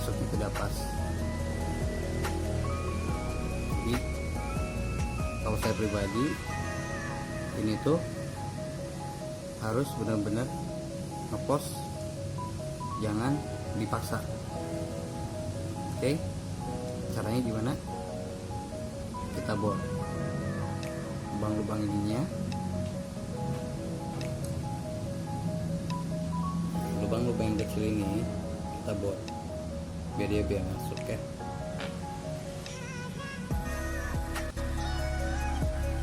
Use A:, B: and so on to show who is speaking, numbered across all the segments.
A: masuknya tidak pas. Jadi kalau saya pribadi ini tuh harus benar-benar ngepost, jangan dipaksa. Oke, caranya gimana? Kita bor lubang-lubang ininya, lubang-lubang yang kecil ini kita bor biar dia masuk ya.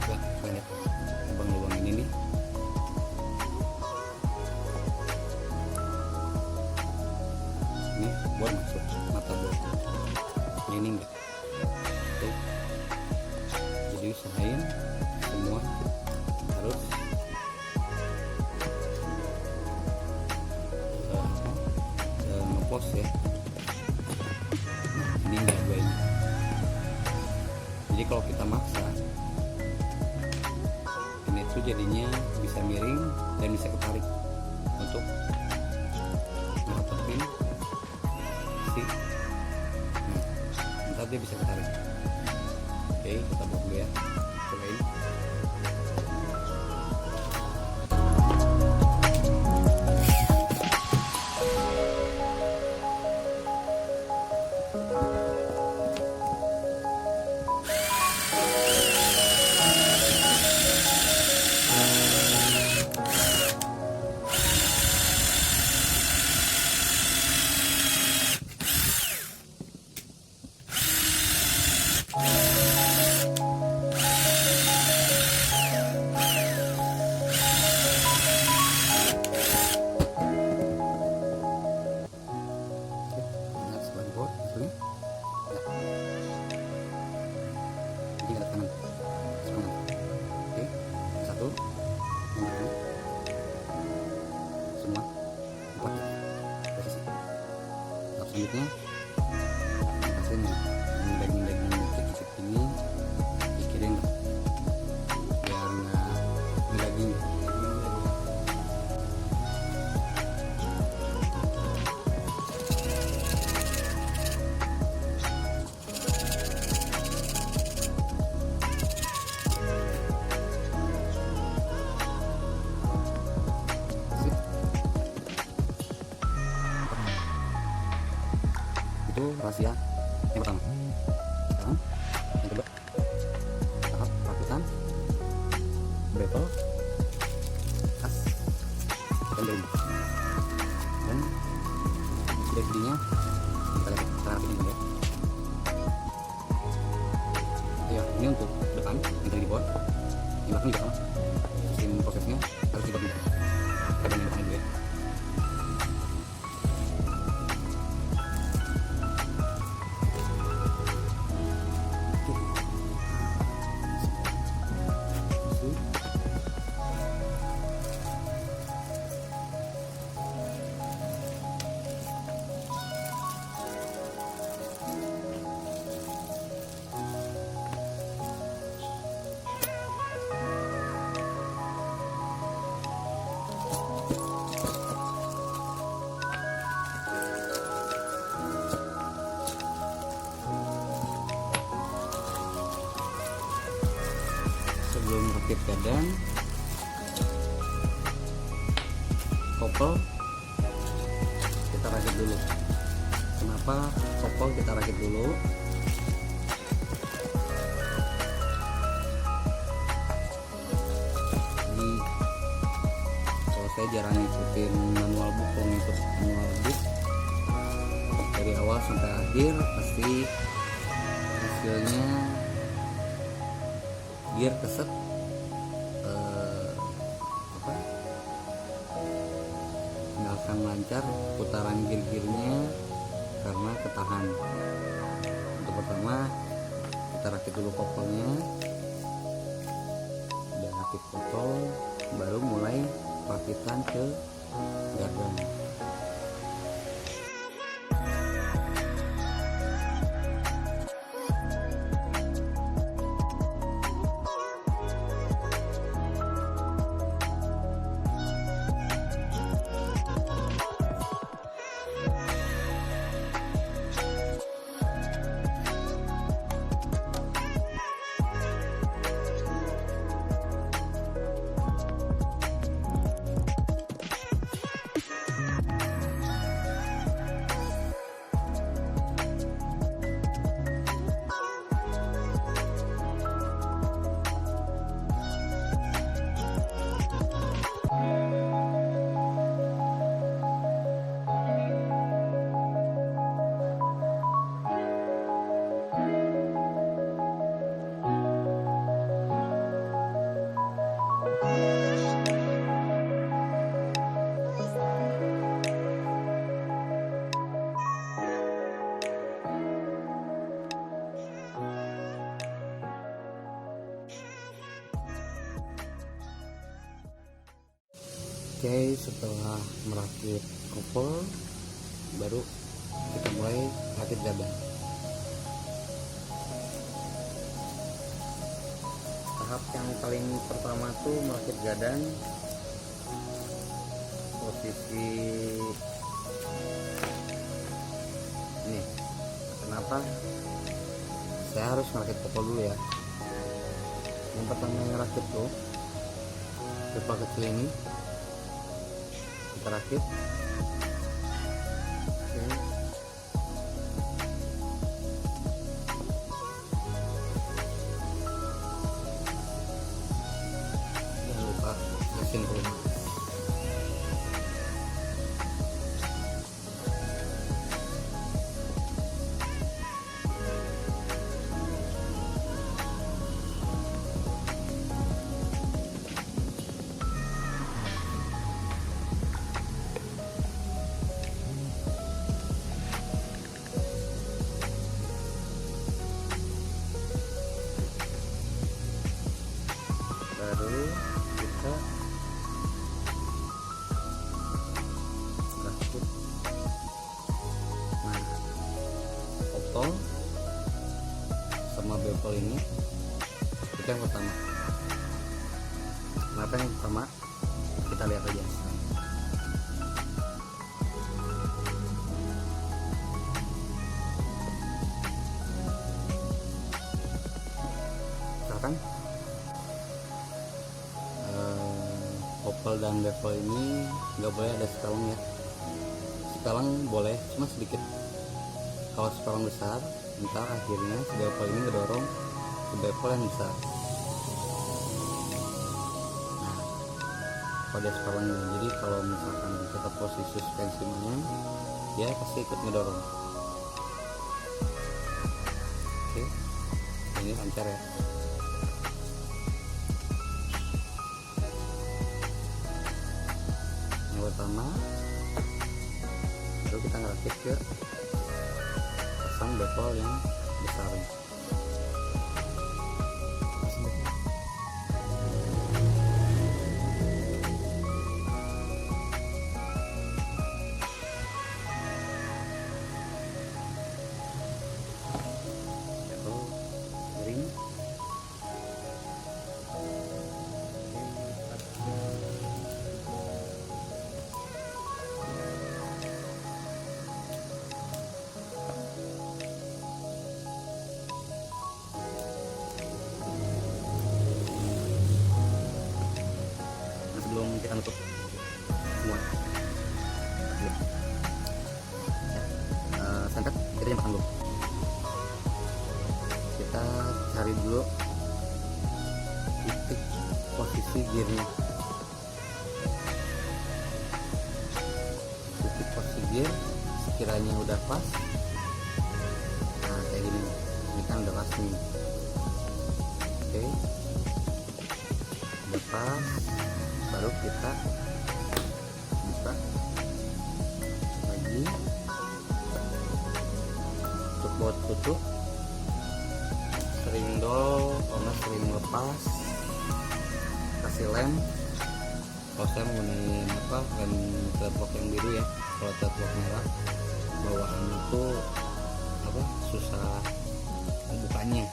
A: Wah, banyak lubang-lubang ini nih. Ini bor masuk, mata bor ini enggak. Oke. Jadi usahain semua harus ngepost ya. Ini enggak gue ini. Jadi kalau kita maksa, ini tuh jadinya bisa miring dan bisa ketarik untuk ngetepin si, ntar dia bisa ketarik. Oke, kita buat dulu ya. Cobain. Selanjutnya hasilnya mendaging dikit-dikit ini pikirin biar nggak mendaging. Itu rahasia yang pertama. Sekarang yang kedua, tahap rapisan bevel khas tendering, dan CD-nya kita rapiin ya. Ya, ini untuk depan yang tadi dibuat, yang belakang juga sama. Mesin prosesnya harus dibuat juga. Kita yang depan dulu ya. Sebelum rakit badan kopel kita rakit dulu. Kenapa kopel kita rakit dulu? Ini kalau saya jarang ngikutin manual book, kalau ngikut manual book dari awal sampai akhir pasti hasilnya gear keset nggak akan lancar putaran gear-gearnya karena ketahan. Untuk pertama kita rakit dulu kopelnya, udah rakit kopel baru mulai rakitan ke gardan. Oke, setelah merakit kopel baru kita mulai rakit dada. Tahap yang paling pertama tuh merakit gadan. Posisi ini, kenapa saya harus merakit kopel dulu ya. Yang pertama ngerakit tuh pipa kecil ini kita rakit. Oke. Jangan lupa mesin pelumas. Baru kita rakit. Nah, kopel sama bevel ini itu yang pertama. Kenapa yang pertama? Kita lihat aja. Misalkan kopel dan bevel ini nggak boleh ada sepelang ya. Sepelang boleh, cuma sedikit. Kalau sepelang besar, ntar akhirnya si bevel ini ngedorong ke bevel yang besar. Nah, kalau ada sepelangnya, jadi kalau misalkan kita posisi suspensi main, dia pasti ikut ngedorong. Oke, ini lancar ya. Pertama baru kita ngerakit ke pasang bevel yang besar. Bevel ring. Sebelum kita nutup semua santet, kita jam dulu. Kita cari dulu titik posisi gearnya. Titik posisi gear sekiranya udah pas, nah kayak gini, ini kan udah pas nih. Oke, udah pas, baru kita buka lagi untuk buat tutup. Sering dol, kalau sering lepas, kasih lem. Kalau saya menggunakan lem threadlock yang biru ya. Kalau threadlock merah bawaan itu susah membukanya.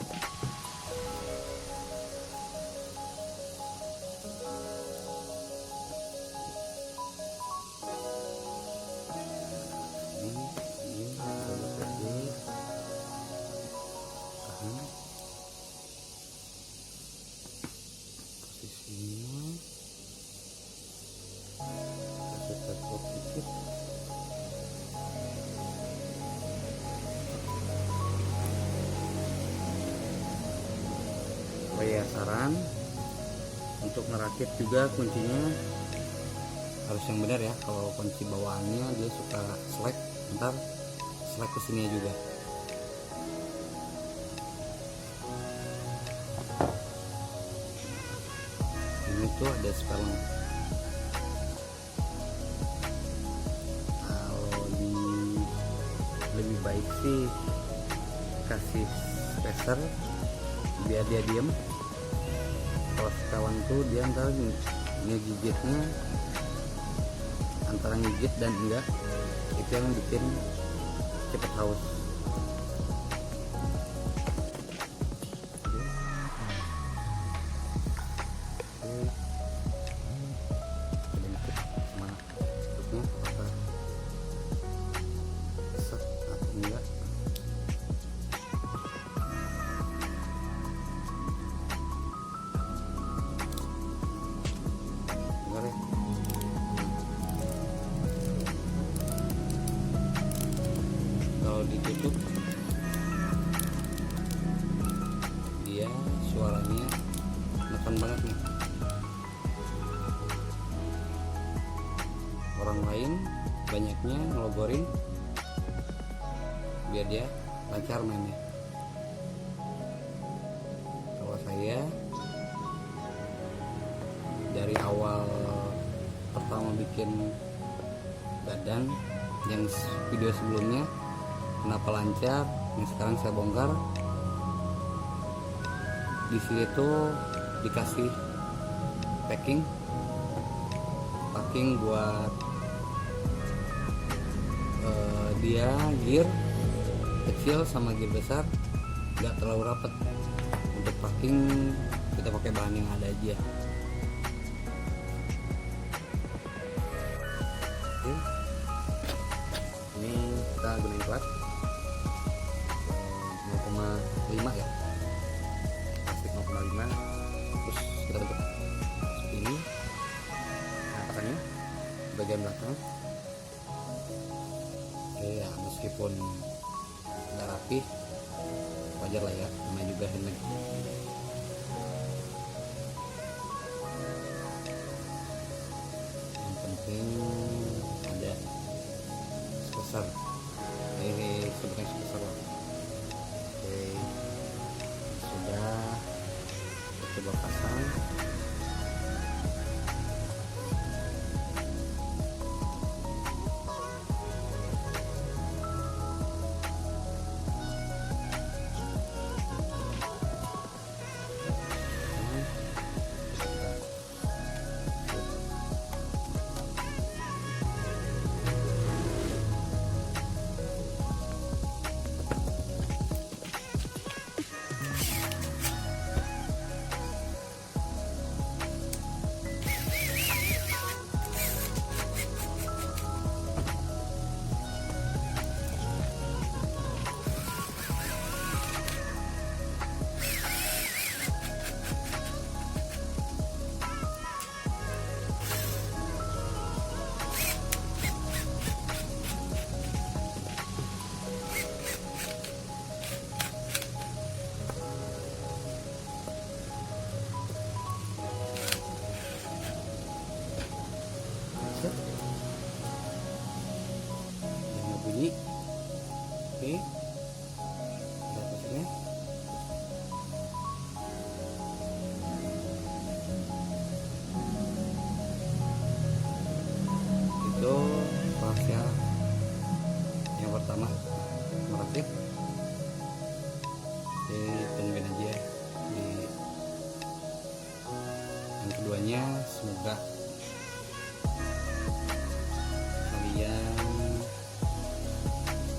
A: Posisinya kasih threadlock dikit. Oh ya, saran untuk ngerakit juga kuncinya harus yang benar ya. Kalau kunci bawaannya dia suka slack, ntar slack kesini juga. Ini tuh ada sepelang. Kalau lebih baik sih kasih spacer biar dia diem. Kalau sepelang tuh dia ntar ngegigitnya antara gigit dan enggak, itu yang bikin cepet haus. Kalau ditutup dia suaranya menekan banget nih. Orang lain banyaknya ngelogorin biar dia lancar mainnya. Kalau saya dari awal pertama bikin badan yang video sebelumnya kenapa lancar, yang sekarang saya bongkar. Di sini tuh dikasih packing buat dia gear kecil sama gear besar nggak terlalu rapet. Untuk packing kita pakai bahan yang ada aja. Oke. Ini kita gunain plat 0,5 ya, plastik 0,5. Terus kita bentuk seperti ini. Nah, katanya bagian belakang. Oke ya, meskipun nggak rapi wajar lah ya, namanya juga handmade. Yang penting ada sebesar sebetulnya sebesar lah. Oke, sudah kita coba pasang. Yang bunyi. Oke, lihat hasilnya. Itu pasnya yang pertama merakit. Oke, tungguin aja di yang keduanya. Semoga kalian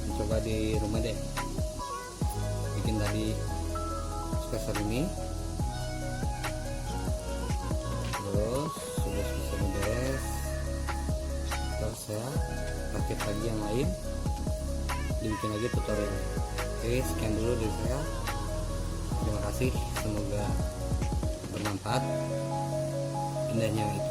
A: mencoba di rumah deh, bikin tadi spesial ini. Terus sudah selesai beres, terus saya rakit lagi yang lain, dibikin lagi tutorial. Oke, sekian dulu dari saya. Terima kasih, semoga bermanfaat. Indahnya itu